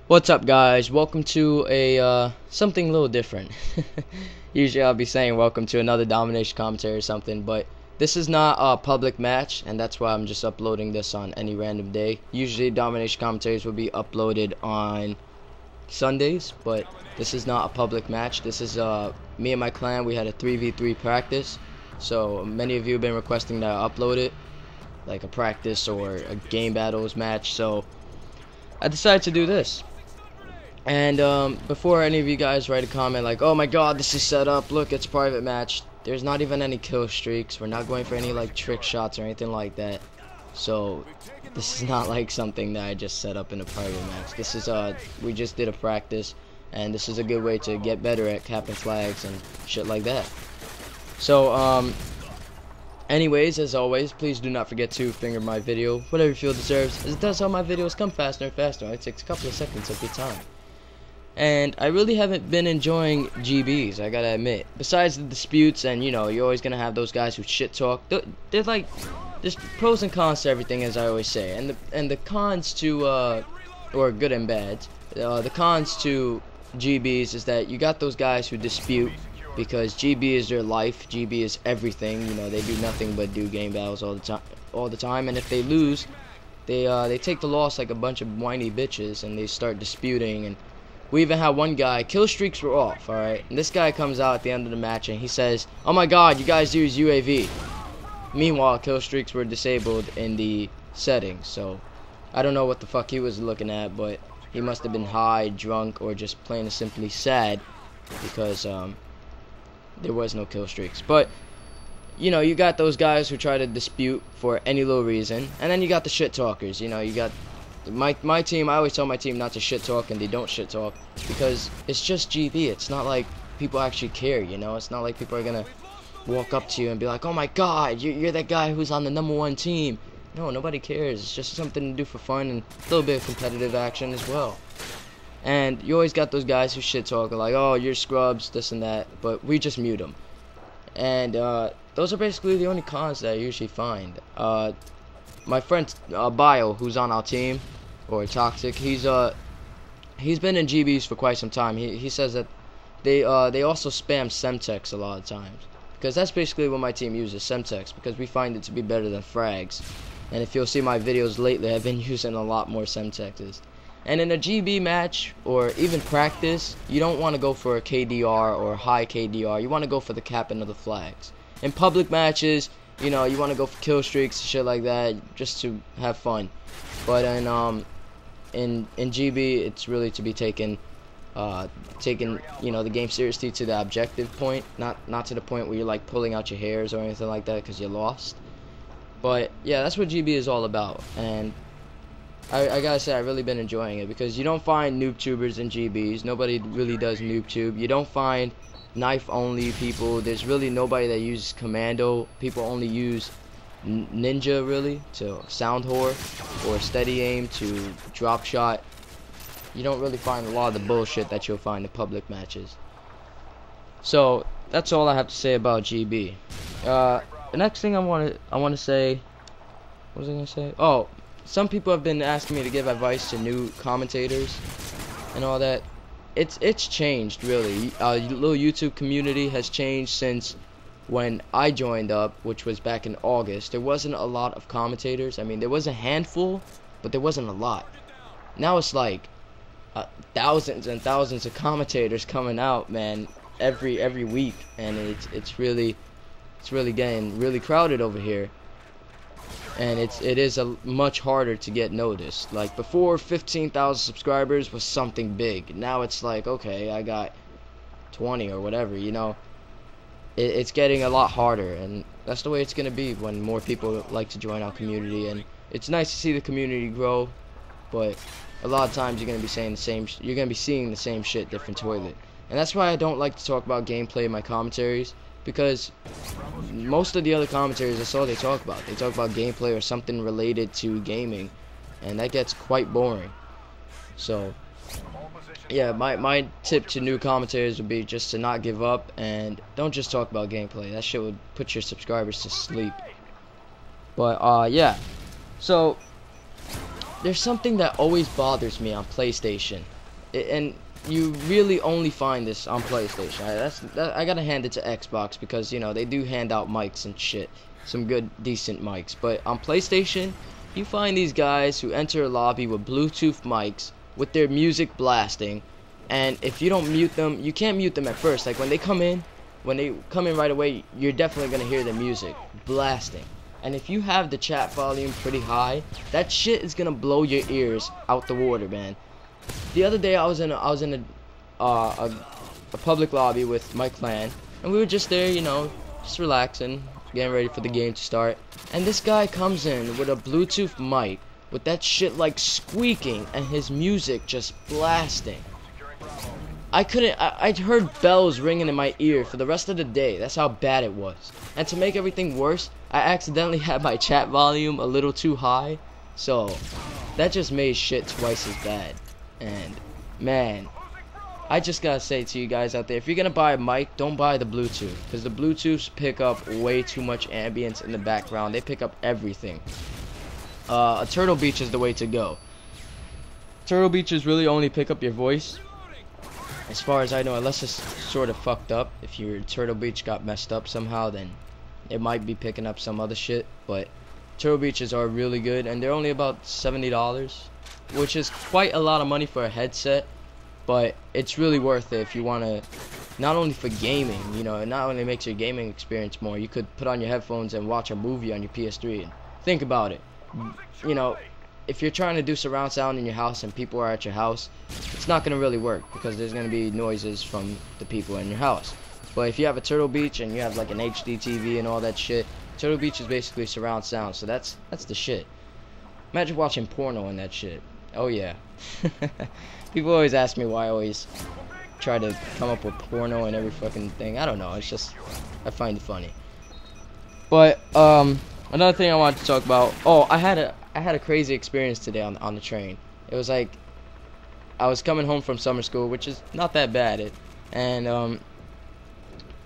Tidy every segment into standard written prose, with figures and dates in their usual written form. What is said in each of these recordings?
What's up, guys? Welcome to a something a little different. Usually I'll be saying welcome to another Domination commentary or something, but this is not a public match, and that's why I'm just uploading this on any random day. Usually Domination commentaries will be uploaded on Sundays, but this is not a public match. This is me and my clan. We had a 3v3 practice, so many of you have been requesting that I upload it, like a practice or a game battles match, so I decided to do this. And before any of you guys write a comment like, oh my god, this is set up, look, it's a private match, there's not even any kill streaks. We're not going for any like trick shots or anything like that. So this is not like something that I just set up in a private match. This is we just did a practice, and this is a good way to get better at capping flags and shit like that. So anyways, as always, please do not forget to finger my video, whatever you feel deserves, as it does help my videos come faster and faster. It takes a couple of seconds of your time. And I really haven't been enjoying GBs, I gotta admit. Besides the disputes, and you know, you're always gonna have those guys who shit talk. They're like, there's pros and cons to everything, as I always say. And the cons to, or good and bad, the cons to GBs is that you got those guys who dispute because GB is their life. GB is everything. You know, they do nothing but do game battles all the time. And if they lose, they take the loss like a bunch of whiny bitches, and they start disputing. And we even had one guy, kill streaks were off, alright? And this guy comes out at the end of the match and he says, oh my god, you guys use UAV. Meanwhile, kill streaks were disabled in the settings, so I don't know what the fuck he was looking at, but he must have been high, drunk, or just plain and simply sad because there was no kill streaks. But you know, you got those guys who try to dispute for any little reason, and then you got the shit talkers. You know, you got my team. I always tell my team not to shit talk, and they don't shit talk because it's just GB. It's not like people actually care, you know. It's not like people are gonna walk up to you and be like, oh my god, you're that guy who's on the #1 team. No, nobody cares. It's just something to do for fun and a little bit of competitive action as well. And you always got those guys who shit talk like, oh, you're scrubs, this and that, but we just mute them. And those are basically the only cons that I usually find. My friend Bio, who's on our team, or Toxic, he's been in GBs for quite some time. He says that they also spam Semtex a lot of times, because that's basically what my team uses, Semtex, because we find it to be better than frags. And if you'll see my videos lately, I've been using a lot more Semtexes. And in a GB match or even practice, you don't want to go for a KDR or high KDR. You want to go for the capping of the flags. In public matches, you know, you want to go for kill streaks, shit like that, just to have fun. But in GB, it's really to be taken, you know, the game seriously to the objective point, not to the point where you're like pulling out your hairs or anything like that because you lost. But yeah, that's what GB is all about, and I gotta say, I've really been enjoying it because you don't find noob tubers in GBs. Nobody really does noob tube. You don't find knife only people. There's really nobody that uses commando. People only use ninja really to sound whore, or steady aim to drop shot. You don't really find a lot of the bullshit that you'll find in public matches. So that's all I have to say about GB. The next thing I want to say, what was I gonna say? Oh, some people have been asking me to give advice to new commentators and all that. It's changed really. Little YouTube community has changed since when I joined up, which was back in August. There wasn't a lot of commentators. I mean, there was a handful, but there wasn't a lot. Now it's like thousands and thousands of commentators coming out, man, every week, and it's really getting really crowded over here. And it is much harder to get noticed. Like before, 15,000 subscribers was something big. Now it's like, okay, I got 20 or whatever, you know. It's getting a lot harder, and that's the way it's gonna be when more people like to join our community. And it's nice to see the community grow, but a lot of times you're gonna be saying the same. You're gonna be seeing the same shit, different toilet. And that's why I don't like to talk about gameplay in my commentaries, because most of the other commentaries, that's all they talk about. They talk about gameplay or something related to gaming, and that gets quite boring. So yeah, my tip to new commentators would be just to not give up and don't just talk about gameplay. That shit would put your subscribers to sleep. But yeah, so there's something that always bothers me on PlayStation, And you really only find this on PlayStation. I gotta hand it to Xbox because, you know, they do hand out mics and shit, some good decent mics. But on PlayStation, you find these guys who enter a lobby with Bluetooth mics with their music blasting, and if you don't mute them, you can't mute them at first. Like when they come in right away, you're definitely gonna hear the music blasting. And if you have the chat volume pretty high, that shit is gonna blow your ears out the water, man. The other day I was in a public lobby with my clan, and we were just there, you know, just relaxing, getting ready for the game to start. And this guy comes in with a Bluetooth mic with that shit like squeaking and his music just blasting. I heard bells ringing in my ear for the rest of the day. That's how bad it was. And to make everything worse, I accidentally had my chat volume a little too high, so that just made shit twice as bad. And man, I just gotta say to you guys out there, if you're gonna buy a mic, don't buy the Bluetooth, because the Bluetooths pick up way too much ambience in the background. They pick up everything. A Turtle Beach is the way to go. Turtle Beaches really only pick up your voice, as far as I know, unless it's sort of fucked up. If your Turtle Beach got messed up somehow, then it might be picking up some other shit. But Turtle Beaches are really good, and they're only about $70, which is quite a lot of money for a headset. But it's really worth it if you want to, not only for gaming, you know, it not only makes your gaming experience more, you could put on your headphones and watch a movie on your PS3. And think about it, you know, if you're trying to do surround sound in your house and people are at your house, it's not going to really work because there's going to be noises from the people in your house. But if you have a Turtle Beach and you have like an HD TV and all that shit, Turtle Beach is basically surround sound, so that's the shit. Imagine watching porno in that shit. Oh yeah. People always ask me why I always try to come up with porno and every fucking thing. I don't know, it's just, I find it funny. But another thing I wanted to talk about, I had a crazy experience today on the train. It was like, I was coming home from summer school, which is not that bad, and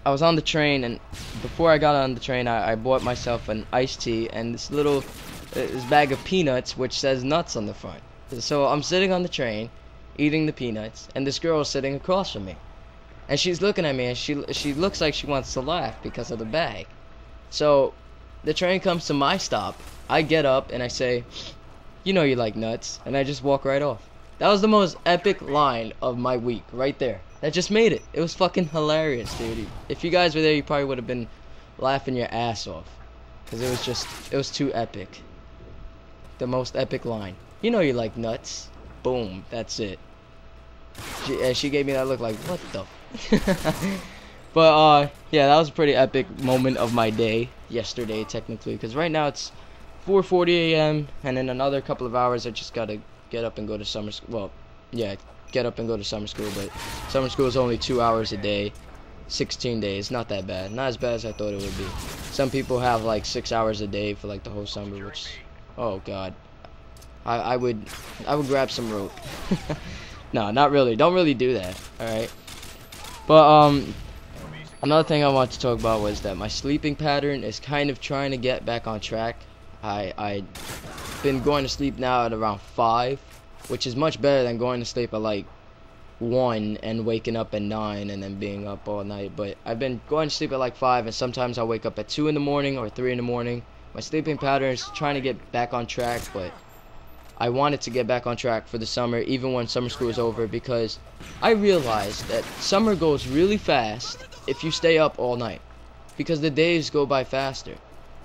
I was on the train, and before I got on the train, I bought myself an iced tea and this bag of peanuts which says nuts on the front. So I'm sitting on the train eating the peanuts, and this girl is sitting across from me, and she's looking at me, and she looks like she wants to laugh because of the bag. So the train comes to my stop. I get up and I say, "You know you like nuts," and I just walk right off. That was the most epic line of my week right there. That just made it. It was fucking hilarious, dude. If you guys were there, you probably would have been laughing your ass off, because it was too epic. The most epic line. "You know you like nuts." Boom, that's it. She gave me that look like, what the But yeah, that was a pretty epic moment of my day yesterday, technically, because right now it's 4:40 a.m. and in another couple of hours I just gotta get up and go to summer school. Well, yeah, get up and go to summer school, but summer school is only 2 hours a day, 16 days. Not that bad, not as bad as I thought it would be. Some people have like 6 hours a day for like the whole summer, which, oh god, I would grab some rope. No, not really. Don't really do that. All right. But another thing I want to talk about was that my sleeping pattern is kind of trying to get back on track. I've been going to sleep now at around 5, which is much better than going to sleep at like 1 and waking up at 9 and then being up all night. But I've been going to sleep at like 5, and sometimes I'll wake up at 2 in the morning or 3 in the morning. My sleeping pattern is trying to get back on track, but I wanted to get back on track for the summer, even when summer school is over, because I realized that summer goes really fast if you stay up all night, because the days go by faster.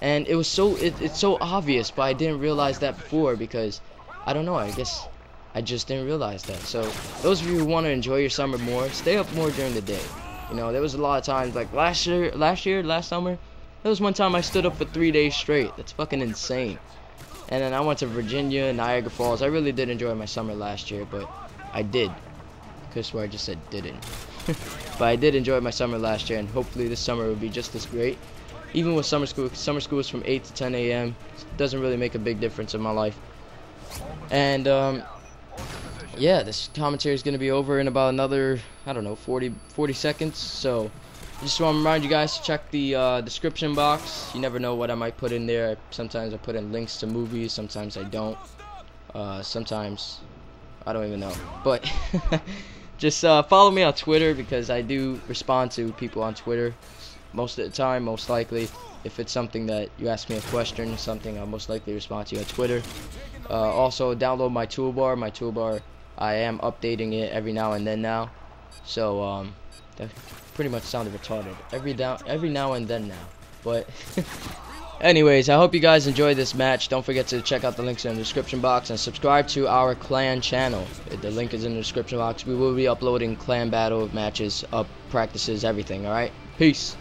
And it's so obvious, but I didn't realize that before, because I don't know, I guess I just didn't realize that. So those of you who want to enjoy your summer more, stay up more during the day. You know, there was a lot of times, like last summer, there was one time I stood up for 3 days straight. That's fucking insane. And then I went to Virginia, Niagara Falls. I really did enjoy my summer last year, but I did. I could swear I just said didn't. But I did enjoy my summer last year, and hopefully this summer will be just as great. Even with summer school is from 8 to 10 a.m. It doesn't really make a big difference in my life. And yeah, this commentary is going to be over in about another, I don't know, 40 seconds. So I just want to remind you guys to check the description box. You never know what I might put in there. Sometimes I put in links to movies, sometimes I don't. Sometimes I don't even know. But just follow me on Twitter, because I do respond to people on Twitter most of the time, most likely. If it's something that you ask me a question, something I'll most likely respond to you on Twitter. Also, download my toolbar. My toolbar, I am updating it every now and then now. So that pretty much sounded retarded. Every now and then now. But anyways, I hope you guys enjoyed this match. Don't forget to check out the links in the description box and subscribe to our clan channel. The link is in the description box. We will be uploading clan battle matches, practices, everything. Alright? Peace.